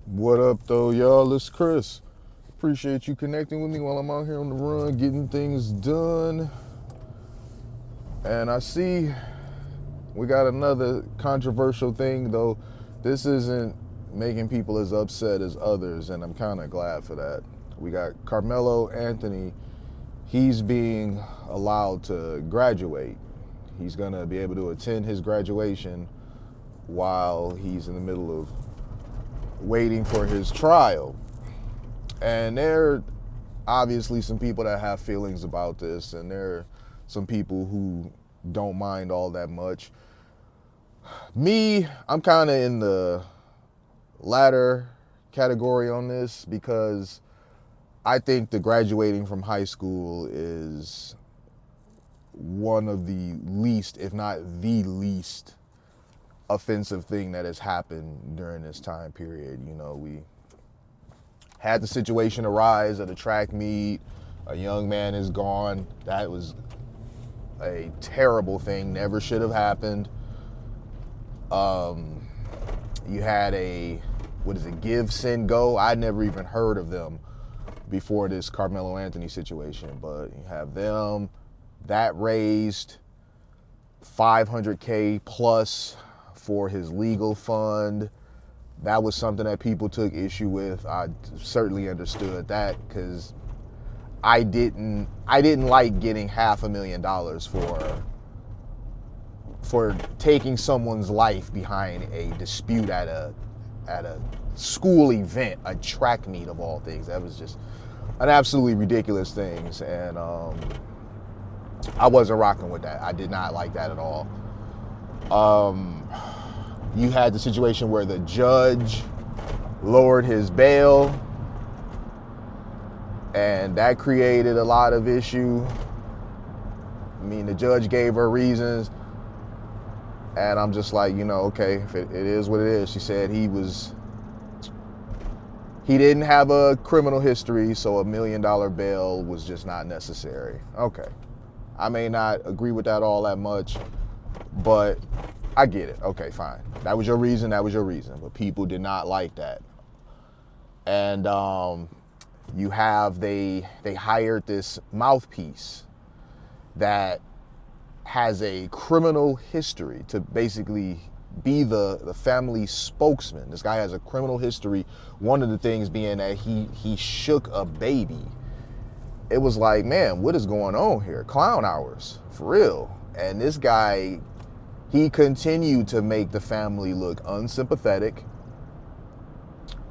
What up, though, y'all? It's Chris. Appreciate you connecting with me while I'm out here on the run, getting things done. And I see we got another controversial thing, though. This isn't making people as upset as others, and I'm kind of glad for that. We got Karmelo Anthony. He's being allowed to graduate. He's going to be able to attend his graduation while he's in the middle of waiting for his trial. And there are obviously some people that have feelings about this, and there are some people who don't mind all that much. Me, I'm kind of in the latter category on this because I think the graduating from high school is one of the least, if not the least, offensive thing that has happened during this time period. You know, we had the situation arise at a track meet. A young man is gone. That was a terrible thing. Never should have happened. You had Give, Send, Go? I'd never even heard of them before this Karmelo Anthony situation, but you have them. That raised $500K plus for his legal fund. That was something that people took issue with. I certainly understood that because I didn't like getting $500,000 for taking someone's life behind a dispute at a school event, a track meet of all things. That was just an absolutely ridiculous thing, and I wasn't rocking with that. I did not like that at all. You had the situation where the judge lowered his bail, and that created a lot of issue. I mean, the judge gave her reasons, and I'm just like, okay, if it is what it is. She said he didn't have a criminal history, so $1 million bail was just not necessary. Okay. I may not agree with that all that much, but I get it. Okay, fine. That was your reason. But people did not like that. And they hired this mouthpiece that has a criminal history to basically be the family spokesman. This guy has a criminal history. One of the things being that he shook a baby. It was like, man, what is going on here? Clown hours, for real. And this guy, he continued to make the family look unsympathetic.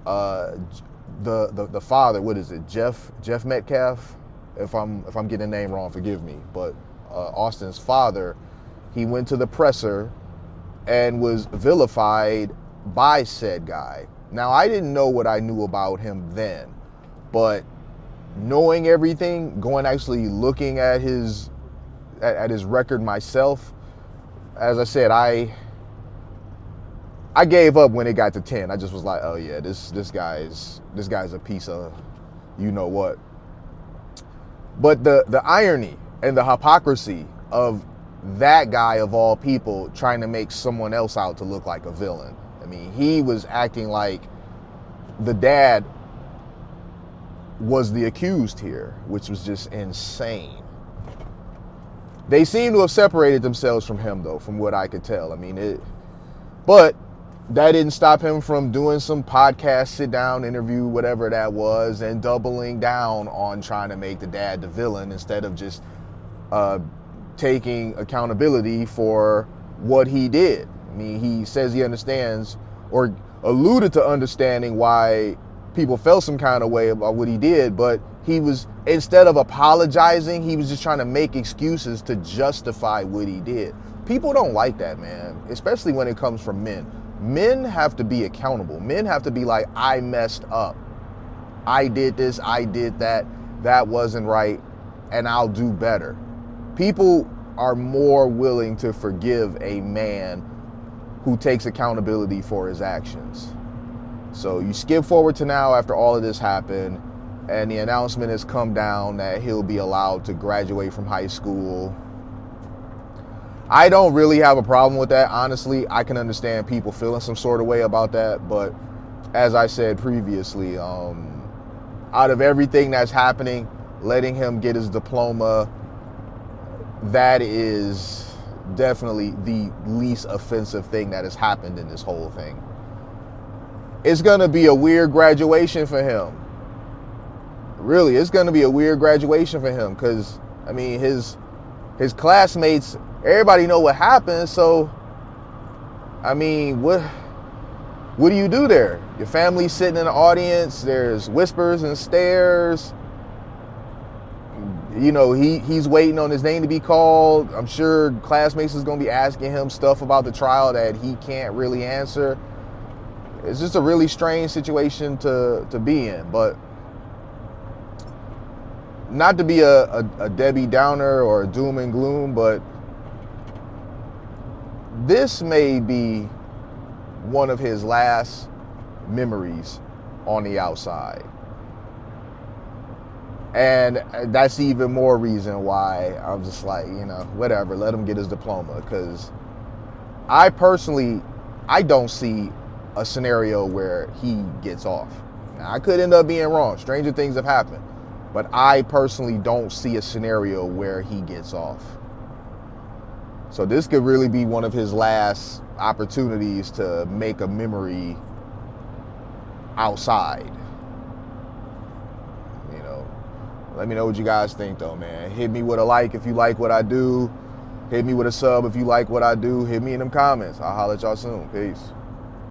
The father, what is it, Jeff Metcalf? If I'm getting the name wrong, forgive me. But Austin's father, he went to the presser and was vilified by said guy. Now, I didn't know what I knew about him then, but knowing everything, actually looking at his record myself, as I said, I gave up when it got to 10. I just was like, oh yeah, this guy's a piece of you know what. But the irony and the hypocrisy of that guy of all people trying to make someone else out to look like a villain. I mean, he was acting like the dad was the accused here, which was just insane. They seem to have separated themselves from him, though, from what I could tell. I mean, but that didn't stop him from doing some podcast, sit-down interview, whatever that was, and doubling down on trying to make the dad the villain instead of just taking accountability for what he did. I mean, he says he understands, or alluded to understanding why people felt some kind of way about what he did, but he was, instead of apologizing, he was just trying to make excuses to justify what he did. People don't like that, man, especially when it comes from men. Men have to be accountable. Men have to be like, I messed up. I did this, I did that, that wasn't right, and I'll do better. People are more willing to forgive a man who takes accountability for his actions. So you skip forward to now after all of this happened, and the announcement has come down that he'll be allowed to graduate from high school. I don't really have a problem with that, honestly. I can understand people feeling some sort of way about that, but as I said previously, out of everything that's happening, letting him get his diploma, that is definitely the least offensive thing that has happened in this whole thing. It's gonna be a weird graduation for him. Really, it's gonna be a weird graduation for him, because I mean his classmates, everybody know what happened, so I mean, what do you do there? Your family's sitting in the audience, there's whispers and stares. You know, he's waiting on his name to be called. I'm sure classmates is gonna be asking him stuff about the trial that he can't really answer. It's just a really strange situation to be in. But not to be a Debbie Downer or a doom and gloom, but this may be one of his last memories on the outside. And that's even more reason why I'm just like, you know, whatever, let him get his diploma. Because I personally, I don't see a scenario where he gets off. Now, I could end up being wrong. Stranger things have happened. But I personally don't see a scenario where he gets off. So this could really be one of his last opportunities to make a memory outside. You know, let me know what you guys think though, man. Hit me with a like if you like what I do. Hit me with a sub if you like what I do. Hit me in them comments. I'll holler at y'all soon. Peace.